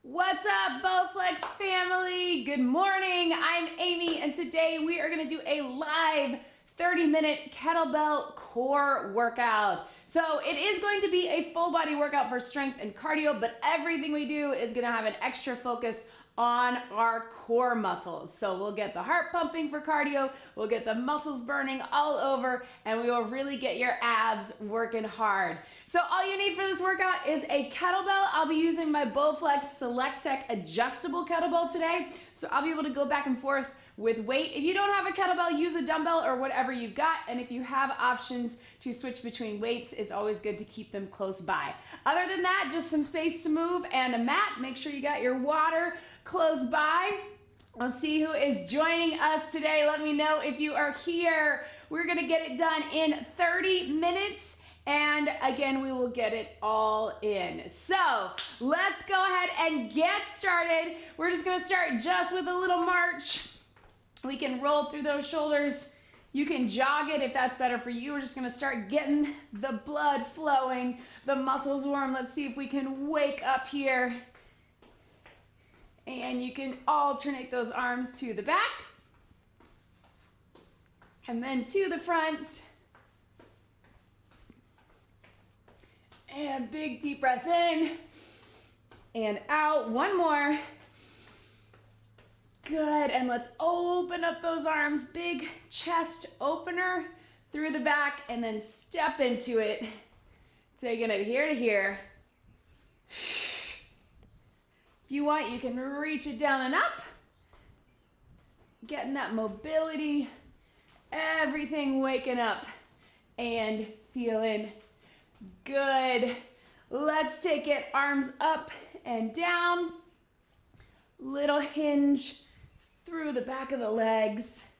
What's up, Bowflex family? Good morning. I'm Amy, and today we are going to do a live 30-minute kettlebell core workout. So it is going to be a full body workout for strength and cardio, but everything we do is going to have an extra focus on our core muscles. So we'll get the heart pumping for cardio, we'll get the muscles burning all over, and we will really get your abs working hard. So all you need for this workout is a kettlebell. I'll be using my Bowflex Select Tech adjustable kettlebell today. So I'll be able to go back and forth with weight. If you don't have a kettlebell, use a dumbbell or whatever you've got. And if you have options to switch between weights, it's always good to keep them close by. Other than that, just some space to move and a mat. Make sure you got your water close by. We'll see who is joining us today. Let me know if you are here. We're gonna get it done in 30 minutes. And again, we will get it all in. So let's go ahead and get started. We're just gonna start just with a little march. We can roll through those shoulders. You can jog it if that's better for you. We're just gonna start getting the blood flowing, the muscles warm. Let's see if we can wake up here. And you can alternate those arms to the back and then to the front. And big deep breath in and out. One more. Good, and let's open up those arms. Big chest opener through the back and then step into it. Taking it here to here. If you want, you can reach it down and up. Getting that mobility, everything waking up and feeling good. Let's take it arms up and down. Little hinge through the back of the legs.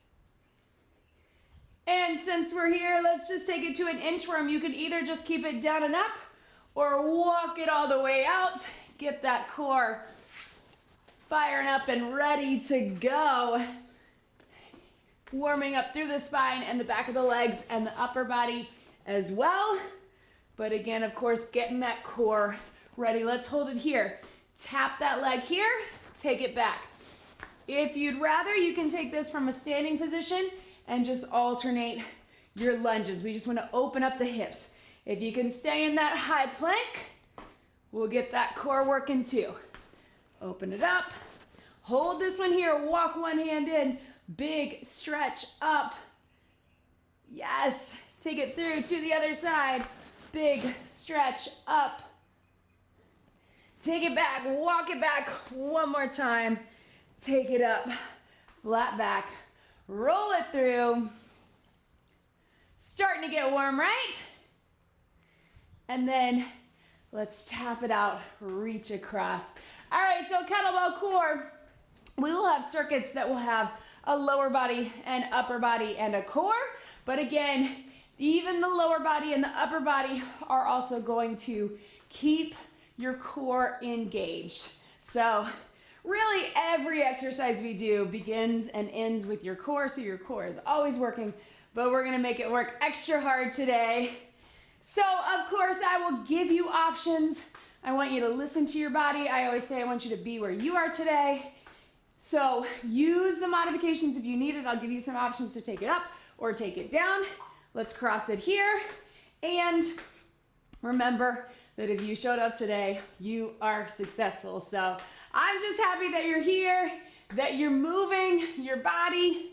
And since we're here, let's just take it to an inchworm. You can either just keep it down and up or walk it all the way out. Get that core firing up and ready to go. Warming up through the spine and the back of the legs and the upper body as well. But again, of course, getting that core ready. Let's hold it here. Tap that leg here, take it back. If you'd rather, you can take this from a standing position and just alternate your lunges. We just want to open up the hips. If you can stay in that high plank, we'll get that core working too. Open it up. Hold this one here. Walk one hand in. Big stretch up. Yes. Take it through to the other side. Big stretch up. Take it back. Walk it back one more time. Take it up. Flat back. Roll it through. Starting to get warm, right? And then let's tap it out. Reach across. All right, so kettlebell core, we will have circuits that will have a lower body and upper body and a core. But again, even the lower body and the upper body are also going to keep your core engaged. So really every exercise we do begins and ends with your core, so your core is always working, but we're gonna make it work extra hard today. So of course I will give you options. I want you to listen to your body. I always say I want you to be where you are today. So use the modifications if you need it. I'll give you some options to take it up or take it down. Let's cross it here. And remember that if you showed up today, you are successful. So I'm just happy that you're here, that you're moving your body,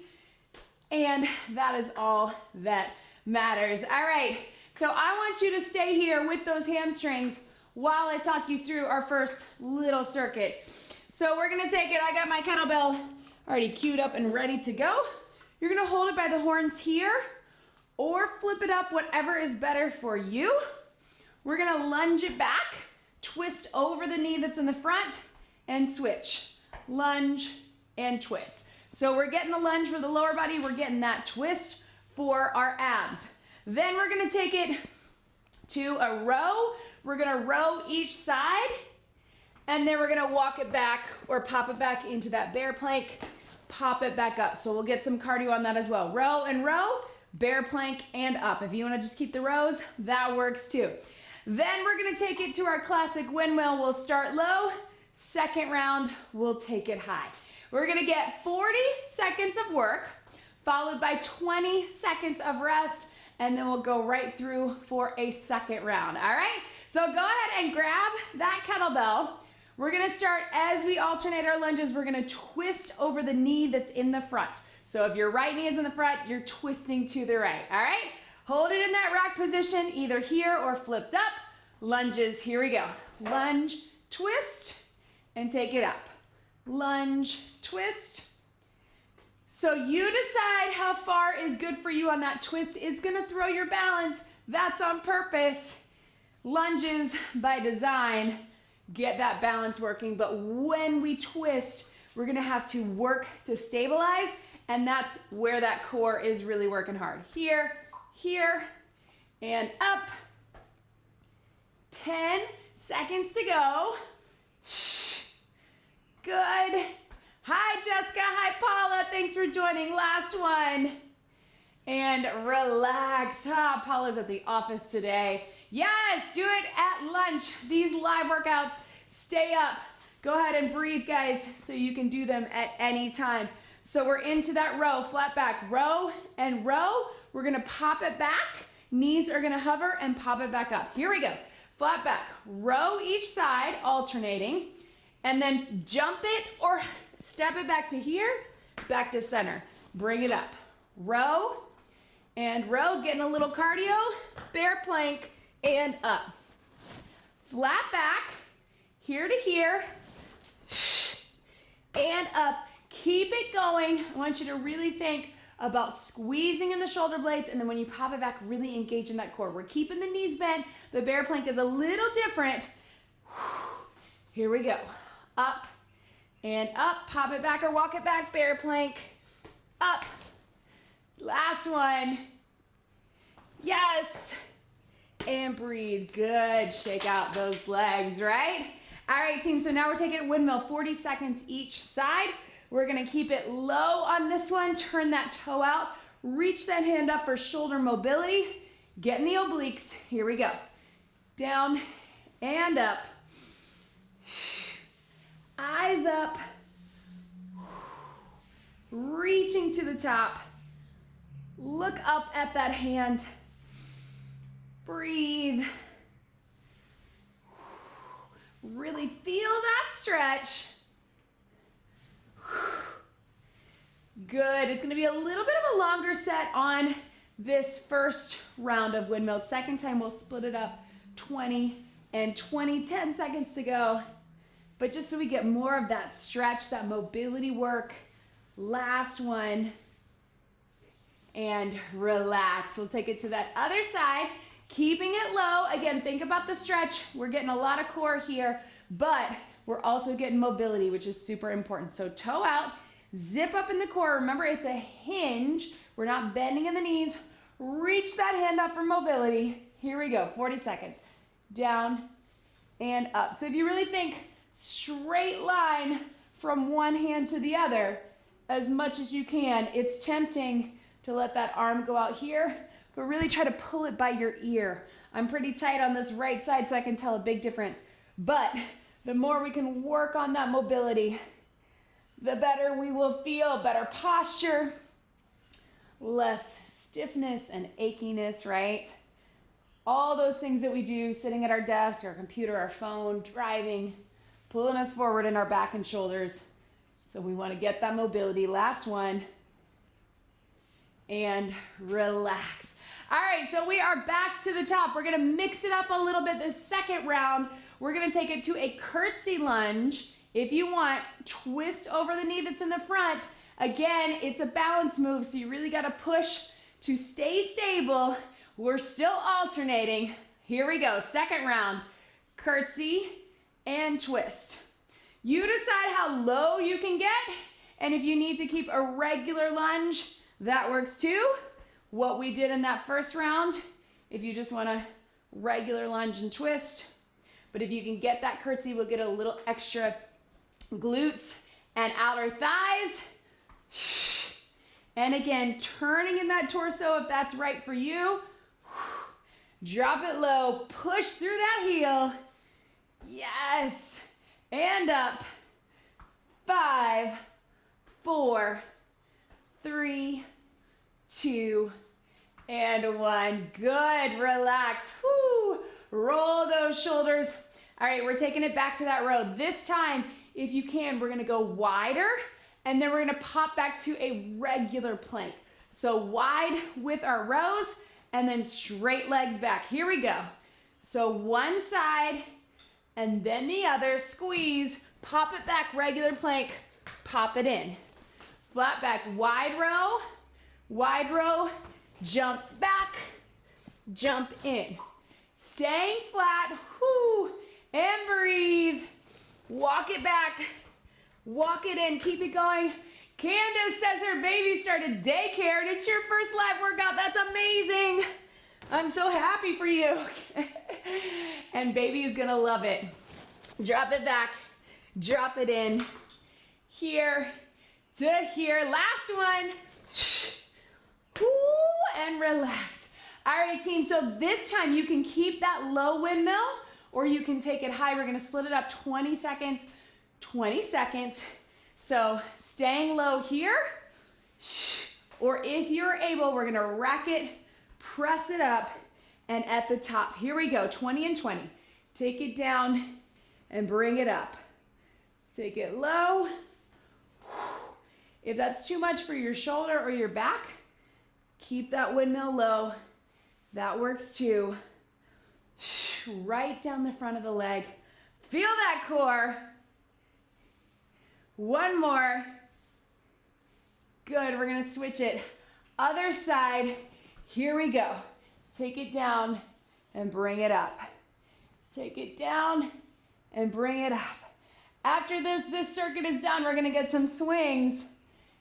and that is all that matters. All right, so I want you to stay here with those hamstrings while I talk you through our first little circuit. So we're gonna take it, I got my kettlebell already queued up and ready to go. You're gonna hold it by the horns here or flip it up, whatever is better for you. We're gonna lunge it back, twist over the knee that's in the front and switch. Lunge and twist. So we're getting the lunge for the lower body, we're getting that twist for our abs. Then we're gonna take it to a row. We're gonna row each side, and then we're gonna walk it back or pop it back into that bear plank, pop it back up. So we'll get some cardio on that as well. Row and row, bear plank and up. If you wanna just keep the rows, that works too. Then we're gonna take it to our classic windmill. We'll start low, Second round, we'll take it high. We're gonna get 40 seconds of work, followed by 20 seconds of rest, and then we'll go right through for a second round, all right? So go ahead and grab that kettlebell. We're gonna start as we alternate our lunges, we're gonna twist over the knee that's in the front. So if your right knee is in the front, you're twisting to the right, all right? Hold it in that rack position, either here or flipped up. Lunges, here we go. Lunge, twist, and take it up. Lunge, twist. So you decide how far is good for you on that twist. It's gonna throw your balance. That's on purpose. Lunges by design, get that balance working, but when we twist, we're gonna have to work to stabilize, and that's where that core is really working hard. Here, here, and up. 10 seconds to go. Good. Hi, Jessica. Hi, Paula. Thanks for joining. Last one. And relax. Paula's at the office today. Yes, do it at lunch. These live workouts, stay up. Go ahead and breathe, guys, so you can do them at any time. So we're into that row, flat back, row and row. We're gonna pop it back. Knees are gonna hover and pop it back up. Here we go. Flat back, row each side, alternating, and then jump it or step it back to here, back to center. Bring it up. Row and row, getting a little cardio, bear plank, and up. Flat back, here to here, and up. Keep it going. I want you to really think about squeezing in the shoulder blades, and then when you pop it back, really engage in that core. We're keeping the knees bent. The bear plank is a little different. Here we go. Up and up. Pop it back or walk it back. Bear plank. Up. Last one. Yes. And breathe. Good. Shake out those legs, right? All right, team. So now we're taking windmill, 40 seconds each side. We're gonna keep it low on this one. Turn that toe out. Reach that hand up for shoulder mobility. Get in the obliques. Here we go. Down and up. Eyes up. Reaching to the top. Look up at that hand. Breathe. Really feel that stretch. Good. It's going to be a little bit of a longer set on this first round of windmills. Second time we'll split it up, 20 and 20, 10 seconds to go. But just so we get more of that stretch, that mobility work. Last one. And relax. We'll take it to that other side, keeping it low. Again, think about the stretch. We're getting a lot of core here, but we're also getting mobility, which is super important. So toe out, zip up in the core. Remember, it's a hinge. We're not bending in the knees. Reach that hand up for mobility. Here we go, 40 seconds. Down and up. So if you really think straight line from one hand to the other, as much as you can, it's tempting to let that arm go out here, but really try to pull it by your ear. I'm pretty tight on this right side, so I can tell a big difference. But the more we can work on that mobility, the better we will feel, better posture, less stiffness and achiness, right? All those things that we do sitting at our desk, our computer, our phone, driving, pulling us forward in our back and shoulders. So we want to get that mobility. Last one. And relax. All right, so we are back to the top. We're gonna mix it up a little bit this second round. We're gonna take it to a curtsy lunge. If you want, twist over the knee that's in the front. Again, it's a balance move, so you really gotta push to stay stable. We're still alternating. Here we go, second round. Curtsy and twist. You decide how low you can get, and if you need to keep a regular lunge, that works too. What we did in that first round, if you just want a regular lunge and twist, but if you can get that curtsy, we'll get a little extra glutes and outer thighs. And again, turning in that torso if that's right for you. Drop it low, push through that heel. Yes. and up. 5, 4, 3, 2, and 1. Good, relax. Whoo. Roll those shoulders. All right, we're taking it back to that row. This time, if you can, we're gonna go wider, and then we're gonna pop back to a regular plank. So wide with our rows, and then straight legs back. Here we go. So one side, and then the other. Squeeze, pop it back, regular plank, pop it in. Flat back, wide row, jump back, jump in. Staying flat, whoo, and breathe. Walk it back, walk it in, keep it going. Candace says her baby started daycare and it's your first live workout. That's amazing. I'm so happy for you. And baby is gonna love it. Drop it back, drop it in. Here to here. Last one. Woo, and relax. All right, team, so this time you can keep that low windmill or you can take it high. We're gonna split it up 20 seconds, 20 seconds. So staying low here, or if you're able, we're gonna rack it, press it up, and at the top. Here we go, 20 and 20. Take it down and bring it up. Take it low. If that's too much for your shoulder or your back, keep that windmill low. That works too. Right down the front of the leg. Feel that core. One more. Good, we're gonna switch it. Other side, here we go. Take it down and bring it up. Take it down and bring it up. After this circuit is done, we're gonna get some swings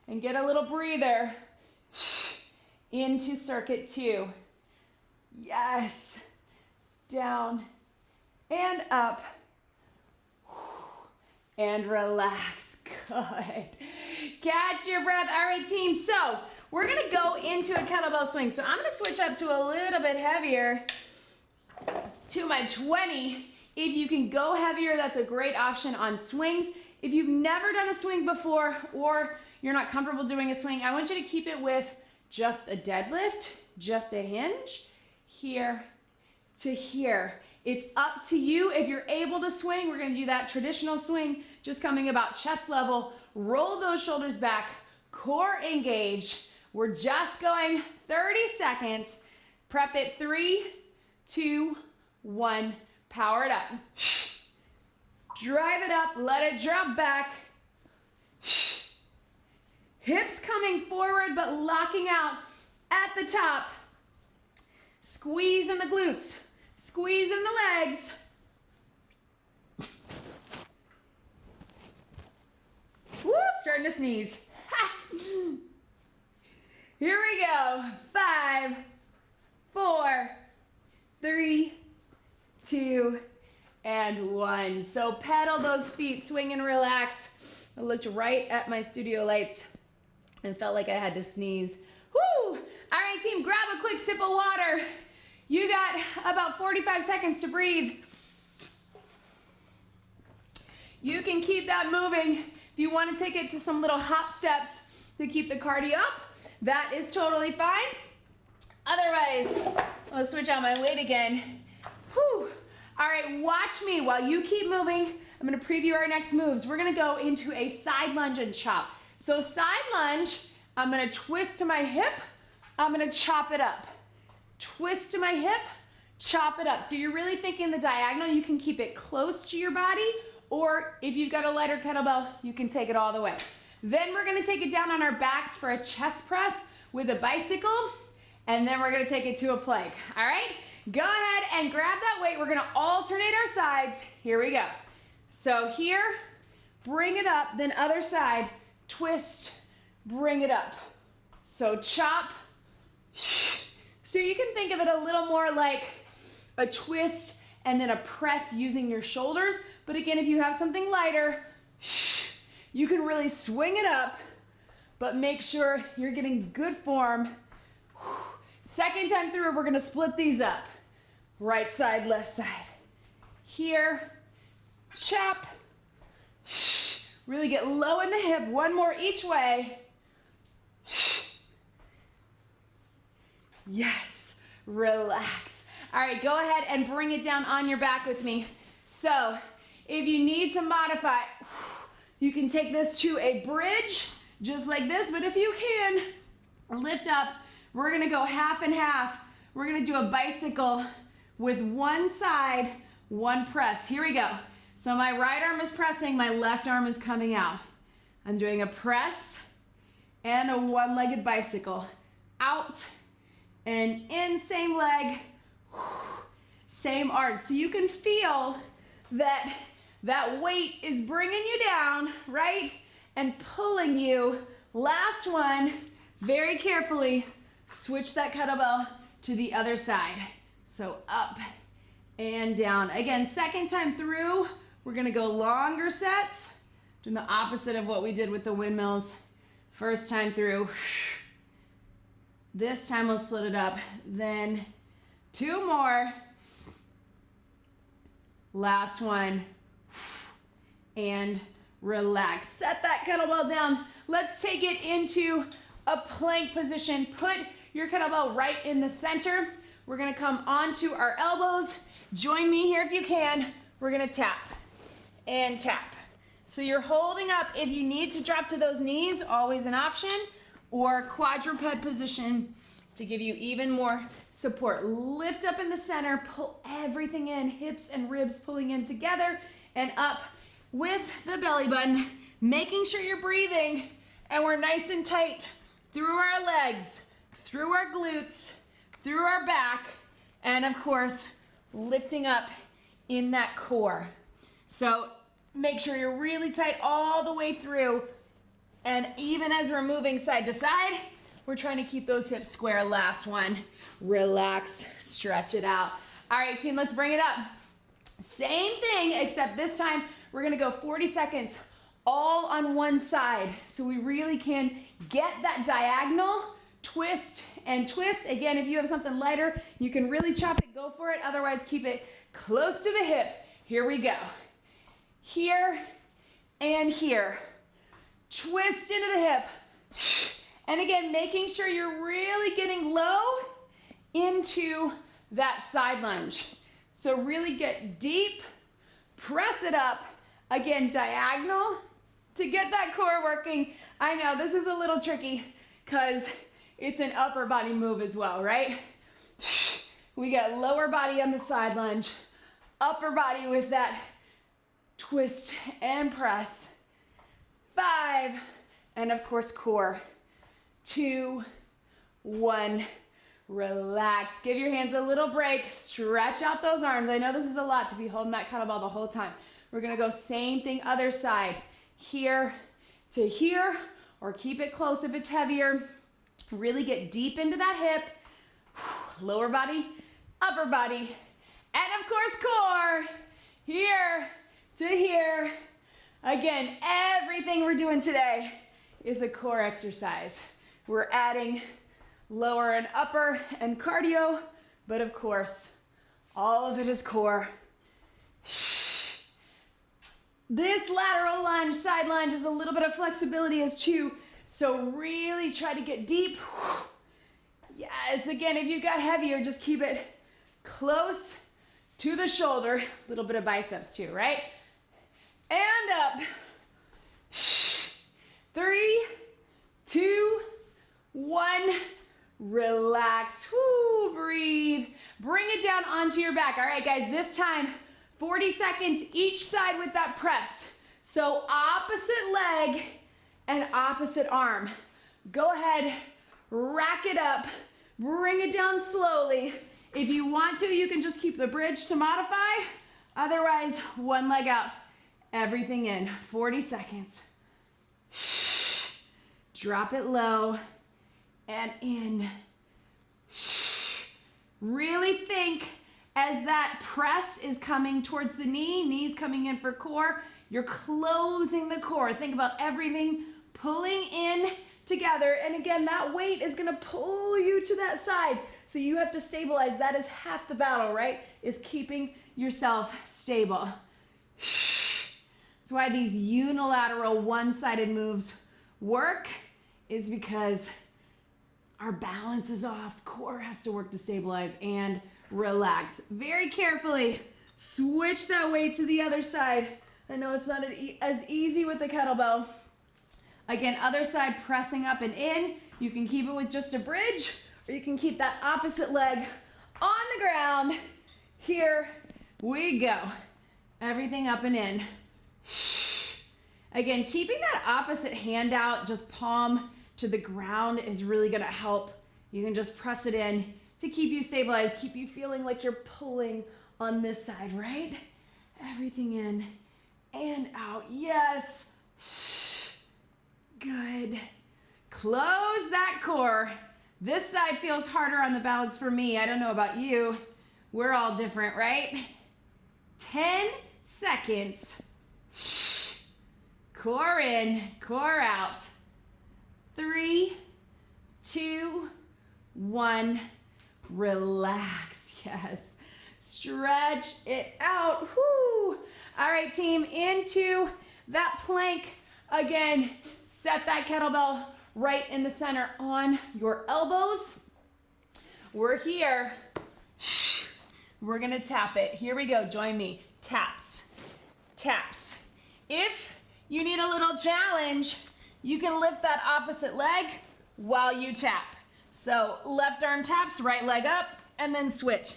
and get a little breather into circuit 2. Yes, down and up and relax. Good. Catch your breath. All right, team. So we're gonna go into a kettlebell swing. So I'm gonna switch up to a little bit heavier to my 20. If you can go heavier, that's a great option on swings. If you've never done a swing before or you're not comfortable doing a swing, I want you to keep it with just a deadlift, just a hinge, here to here. It's up to you. If you're able to swing, we're gonna do that traditional swing, just coming about chest level. Roll those shoulders back, core engage. We're just going 30 seconds. Prep it, 3, 2, 1. Power it up. Drive it up, let it drop back. Hips coming forward, but locking out at the top. Squeeze in the glutes, squeeze in the legs. Woo, starting to sneeze. Here we go. 5, 4, 3, 2, and 1. So pedal those feet, swing and relax. I looked right at my studio lights and felt like I had to sneeze. Woo! All right, team, grab a quick sip of water. You got about 45 seconds to breathe. You can keep that moving. If you want to take it to some little hop steps to keep the cardio up, that is totally fine. Otherwise, I'll switch out my weight again. Whew. All right, watch me while you keep moving. I'm gonna preview our next moves. We're gonna go into a side lunge and chop. So side lunge, I'm gonna twist to my hip, I'm gonna chop it up. Twist to my hip, chop it up. So you're really thinking the diagonal, you can keep it close to your body, or if you've got a lighter kettlebell, you can take it all the way. Then we're gonna take it down on our backs for a chest press with a bicycle, and then we're gonna take it to a plank, all right? Go ahead and grab that weight. We're gonna alternate our sides. Here we go. So here, bring it up, then other side, twist, bring it up. So chop. So you can think of it a little more like a twist and then a press using your shoulders. But again, if you have something lighter, you can really swing it up, but make sure you're getting good form. Second time through, we're gonna split these up. Right side, left side. Here, chop, Really get low in the hip. One more each way. Yes, relax. All right, go ahead and bring it down on your back with me. So if you need to modify, you can take this to a bridge, just like this, but if you can, lift up. We're gonna go half and half. We're gonna do a bicycle with one side, one press. Here we go. So my right arm is pressing, my left arm is coming out. I'm doing a press and a one-legged bicycle. Out and in, same leg, same arch. So you can feel that that weight is bringing you down, right? And pulling you. Last one, very carefully, switch that kettlebell to the other side. So up and down. Again, second time through, we're gonna go longer sets, doing the opposite of what we did with the windmills. First time through. This time we'll split it up. Then 2 more. Last one. And relax. Set that kettlebell down. Let's take it into a plank position. Put your kettlebell right in the center. We're gonna come onto our elbows. Join me here if you can. We're gonna tap and tap. So you're holding up. If you need to drop to those knees, always an option, or quadruped position to give you even more support. Lift up in the center, pull everything in, hips and ribs pulling in together and up with the belly button, making sure you're breathing and we're nice and tight through our legs, through our glutes, through our back, and of course, lifting up in that core. So make sure you're really tight all the way through. And even as we're moving side to side, we're trying to keep those hips square. Last one, relax, stretch it out. All right, team, let's bring it up. Same thing, except this time we're gonna go 40 seconds all on one side. So we really can get that diagonal, twist and twist. Again, if you have something lighter, you can really chop it, go for it. Otherwise, keep it close to the hip. Here we go. Here and here. Twist into the hip. And again, making sure you're really getting low into that side lunge. So really get deep, press it up. Again, diagonal to get that core working. I know this is a little tricky because it's an upper body move as well, right? We got lower body on the side lunge, upper body with that twist and press. 5, and of course core. 2, 1, relax. Give your hands a little break. Stretch out those arms. I know this is a lot to be holding that kettlebell the whole time. We're gonna go same thing, other side. Here to here, or keep it close if it's heavier. Really get deep into that hip. Lower body, upper body, and of course core. Here to here. Again, everything we're doing today is a core exercise. We're adding lower and upper and cardio, but of course, all of it is core. This lateral lunge, side lunge, is a little bit of flexibility as too, so really try to get deep. Yes, again, if you've got heavier, just keep it close to the shoulder. A little bit of biceps too, right? And up. 3, 2, 1. Relax. Woo, breathe. Bring it down onto your back. All right, guys, this time, 40 seconds each side with that press. So opposite leg and opposite arm. Go ahead, rack it up, bring it down slowly. If you want to, you can just keep the bridge to modify. Otherwise, one leg out, everything in. 40 seconds. Drop it low and in. Really think as that press is coming towards the knee, knees coming in for core, you're closing the core. Think about everything pulling in together. And again, that weight is gonna pull you to that side. So you have to stabilize. That is half the battle, right? Is keeping yourself stable. That's why these unilateral one-sided moves work, is because our balance is off. Core has to work to stabilize and relax. Very carefully, switch that weight to the other side. I know it's not as easy with the kettlebell. Again, other side pressing up and in. You can keep it with just a bridge, or you can keep that opposite leg on the ground. Here we go. Everything up and in. Again, keeping that opposite hand out, just palm to the ground, is really gonna help. You can just press it in to keep you stabilized, keep you feeling like you're pulling on this side, right? Everything in and out. Yes. Good. Close that core. This side feels harder on the balance for me. I don't know about you. We're all different, right? 10 seconds. Core in, core out. 3, 2, 1. Relax. Yes. Stretch it out. Whoo. All right, team, into that plank. Again, set that kettlebell right in the center on your elbows. We're here. We're gonna tap it. Here we go, join me. Taps, taps. If you need a little challenge, you can lift that opposite leg while you tap. So left arm taps, right leg up, and then switch.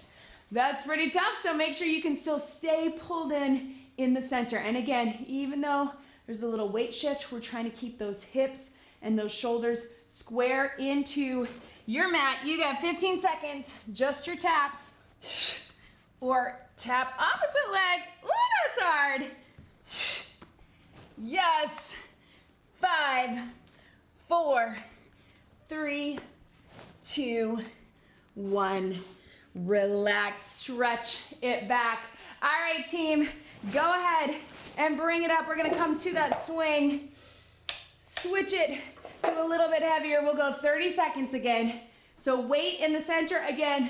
That's pretty tough, so make sure you can still stay pulled in the center. And again, even though there's a little weight shift, we're trying to keep those hips and those shoulders square into your mat. You got 15 seconds, just your taps. Or tap opposite leg. Ooh, that's hard. Yes. 5, 4, 3, 2, 1. Relax, stretch it back. All right, team, go ahead and bring it up. We're gonna come to that swing. Switch it to a little bit heavier. We'll go 30 seconds again. So weight in the center again,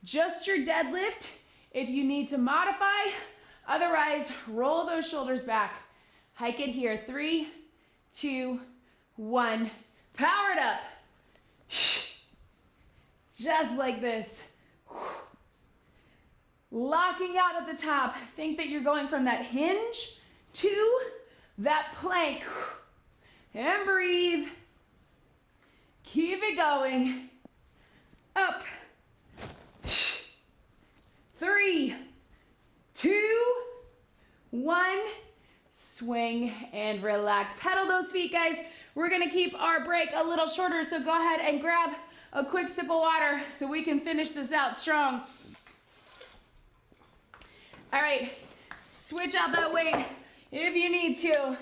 just your deadlift if you need to modify. Otherwise, roll those shoulders back. Hike it here. 3, 2, 1. Power it up. Just like this. Locking out at the top. Think that you're going from that hinge to that plank. And breathe. Keep it going. Up. 3, 2, 1. Swing and relax. Pedal those feet, guys. We're gonna keep our break a little shorter, so go ahead and grab a quick sip of water so we can finish this out strong. All right, switch out that weight if you need to.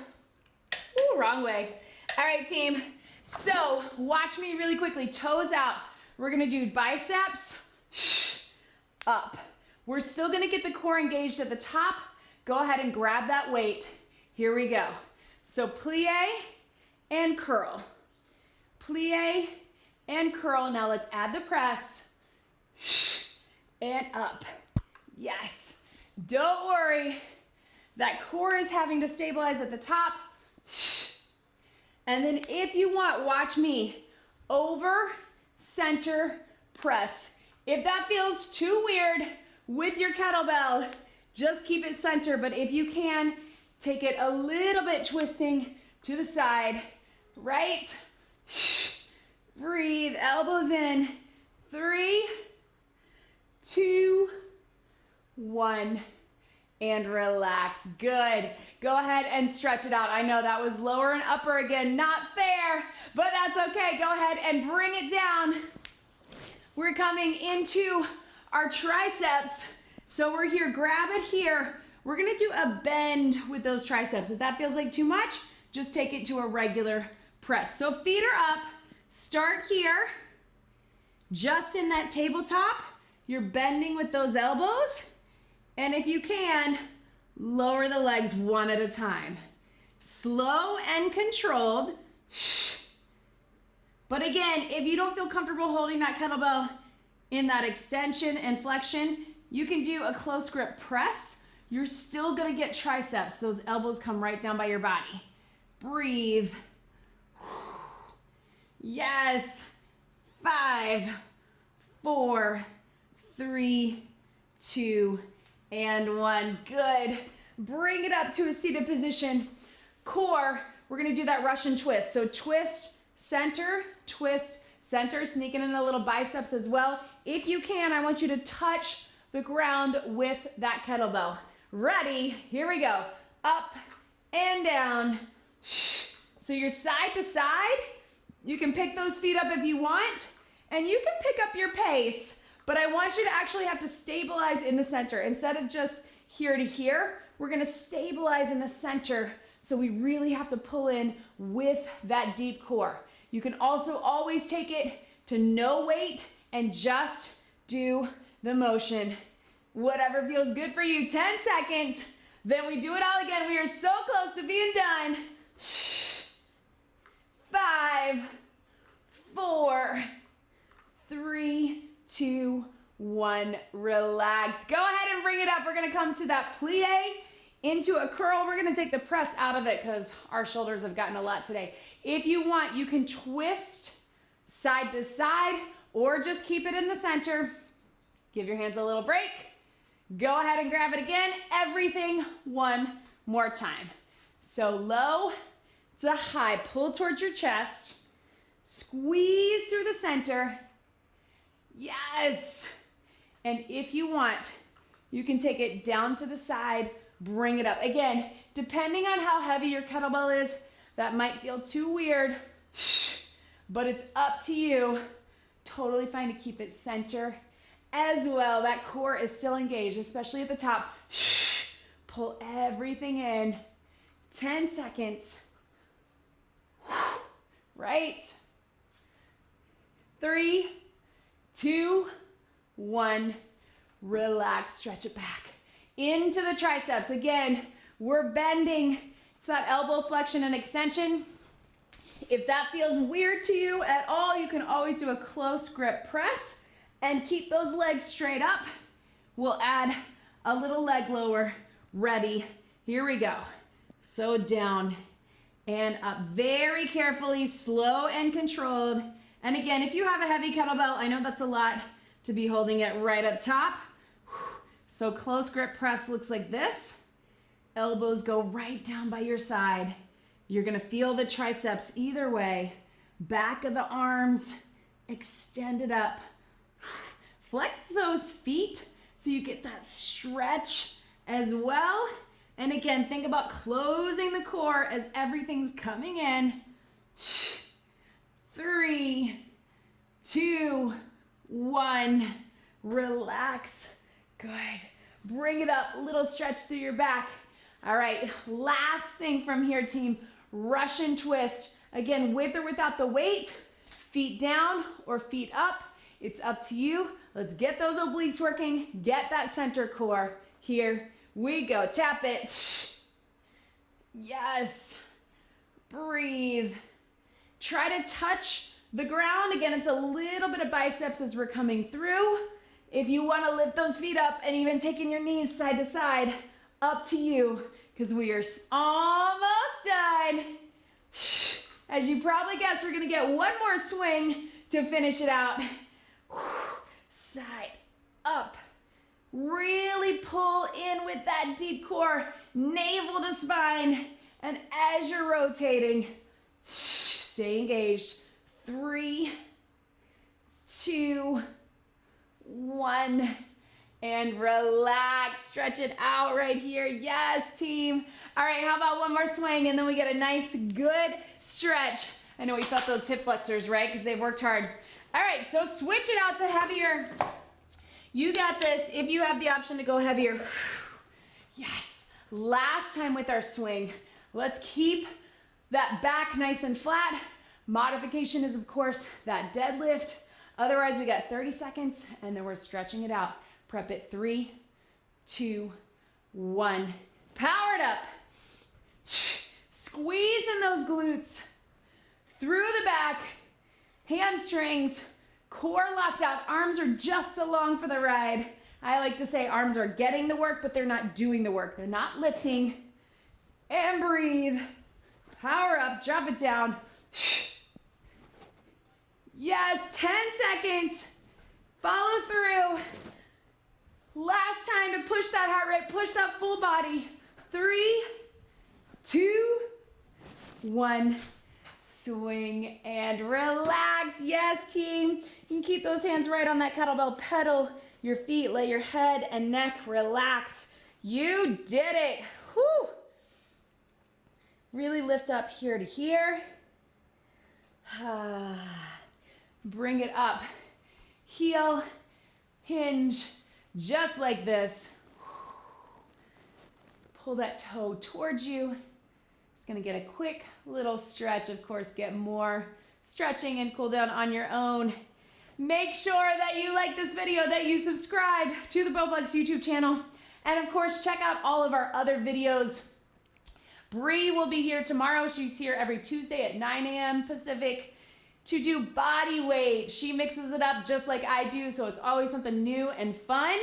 Ooh, wrong way. All right, team. So watch me really quickly. Toes out. We're gonna do biceps up. We're still gonna get the core engaged at the top. Go ahead and grab that weight. Here we go. So plie and curl. Plie and curl. Now let's add the press. And up. Yes. Don't worry. That core is having to stabilize at the top. And then if you want, watch me. Over, center, press. If that feels too weird with your kettlebell, just keep it center. But if you can, take it a little bit twisting to the side. Right? Breathe, elbows in. 3, 2, 1. And relax. Good. Go ahead and stretch it out. I know that was lower and upper again. Not fair, but that's okay. Go ahead and bring it down. We're coming into our triceps. So we're here. Grab it here. We're going to do a bend with those triceps. If that feels like too much, just take it to a regular press. So feet are up. Start here. Just in that tabletop. You're bending with those elbows. And if you can, lower the legs one at a time. Slow and controlled. But again, if you don't feel comfortable holding that kettlebell in that extension and flexion, you can do a close grip press you're still gonna get triceps. Those elbows come right down by your body. Breathe. Yes. 5, 4, 3, 2, and 1. Good. Bring it up to a seated position. Core, we're gonna do that Russian twist. So twist, center, sneaking in a little biceps as well. If you can, I want you to touch the ground with that kettlebell. Ready? Here we go. Up and down. So you're side to side. You can pick those feet up if you want, and you can pick up your pace, but I want you to actually have to stabilize in the center. Instead of just here to here, we're gonna stabilize in the center, so we really have to pull in with that deep core. You can also always take it to no weight and just do the motion. Whatever feels good for you. 10 seconds, then we do it all again. We are so close to being done. 5, 4, 3, 2, 1. Relax. Go ahead and bring it up. We're gonna come to that plie into a curl. We're gonna take the press out of it because our shoulders have gotten a lot today. If you want, you can twist side to side or just keep it in the center. Give your hands a little break. Go ahead and grab it again. Everything one more time. So low to high. Pull towards your chest. Squeeze through the center. Yes. And if you want, you can take it down to the side. Bring it up. Again, depending on how heavy your kettlebell is, that might feel too weird, but it's up to you. Totally fine to keep it center as well. That core is still engaged, especially at the top. Pull everything in. 10 seconds. Right? 3, 2, 1. Relax, stretch it back. Into the triceps. Again, we're bending. It's that elbow flexion and extension. If that feels weird to you at all, you can always do a close grip press and keep those legs straight up. We'll add a little leg lower. Ready? Here we go. So down and up very carefully, slow and controlled. And again, if you have a heavy kettlebell, I know that's a lot to be holding it right up top. So close grip press looks like this. Elbows go right down by your side. You're gonna feel the triceps either way. Back of the arms, extend it up. Flex those feet so you get that stretch as well. And again, think about closing the core as everything's coming in. 3, 2, 1. Relax. Good. Bring it up. A little stretch through your back. All right, last thing from here, team. Russian twist. Again, with or without the weight. Feet down or feet up. It's up to you. Let's get those obliques working. Get that center core. Here we go. Tap it. Yes. Breathe. Try to touch the ground. Again, it's a little bit of biceps as we're coming through. If you want to lift those feet up and even taking your knees side to side, up to you, because we are almost done. As you probably guessed, we're going to get one more swing to finish it out. Side, up. Really pull in with that deep core, navel to spine. And as you're rotating, stay engaged. 3, 2, 1. And relax, stretch it out right here. Yes, team. All right, how about one more swing and then we get a nice, good stretch. I know we felt those hip flexors, right? Because they've worked hard. All right, so switch it out to heavier. You got this if you have the option to go heavier. Yes, last time with our swing. Let's keep that back nice and flat. Modification is, of course, that deadlift. Otherwise, we got 30 seconds and then we're stretching it out. Prep it. 3, 2, 1. Power it up. Squeeze in those glutes. Through the back. Hamstrings. Core locked out. Arms are just along for the ride. I like to say arms are getting the work, but they're not doing the work. They're not lifting. And breathe. Power up, drop it down. Yes, 10 seconds. Follow through. Last time to push that heart rate, push that full body. 3, 2, 1. Swing and relax. Yes, team. You can keep those hands right on that kettlebell pedal. Your feet, let your head and neck relax. You did it. Whew. Really lift up here to here. Bring it up. Heel, hinge, just like this. Pull that toe towards you. Just gonna get a quick little stretch. Of course, get more stretching and cool down on your own. Make sure that you like this video, that you subscribe to the Bowflex YouTube channel. And of course, check out all of our other videos. Bree will be here tomorrow. She's here every Tuesday at 9 a.m. Pacific to do body weight. She mixes it up just like I do, so it's always something new and fun.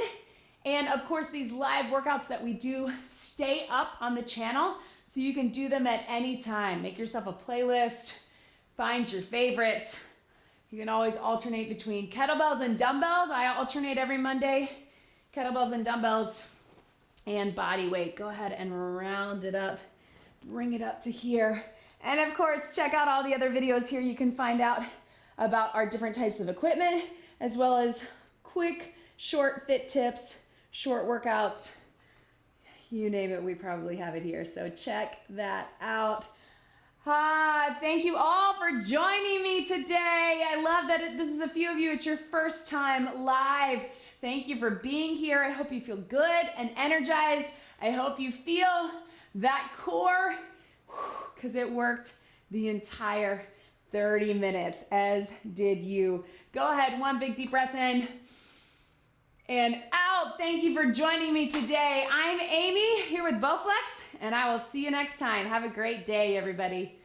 And of course, these live workouts that we do stay up on the channel, so you can do them at any time. Make yourself a playlist, find your favorites. You can always alternate between kettlebells and dumbbells. I alternate every Monday, kettlebells and dumbbells, and body weight. Go ahead and round it up. Bring it up to here. And of course, check out all the other videos here. You can find out about our different types of equipment, as well as quick, short fit tips, short workouts. You name it, we probably have it here. So check that out. Thank you all for joining me today. I love that this is a few of you. It's your first time live. Thank you for being here. I hope you feel good and energized. I hope you feel that core, because it worked the entire 30 minutes, as did you. Go ahead, one big deep breath in and out. Thank you for joining me today. I'm Amy here with Bowflex, and I will see you next time. Have a great day, everybody.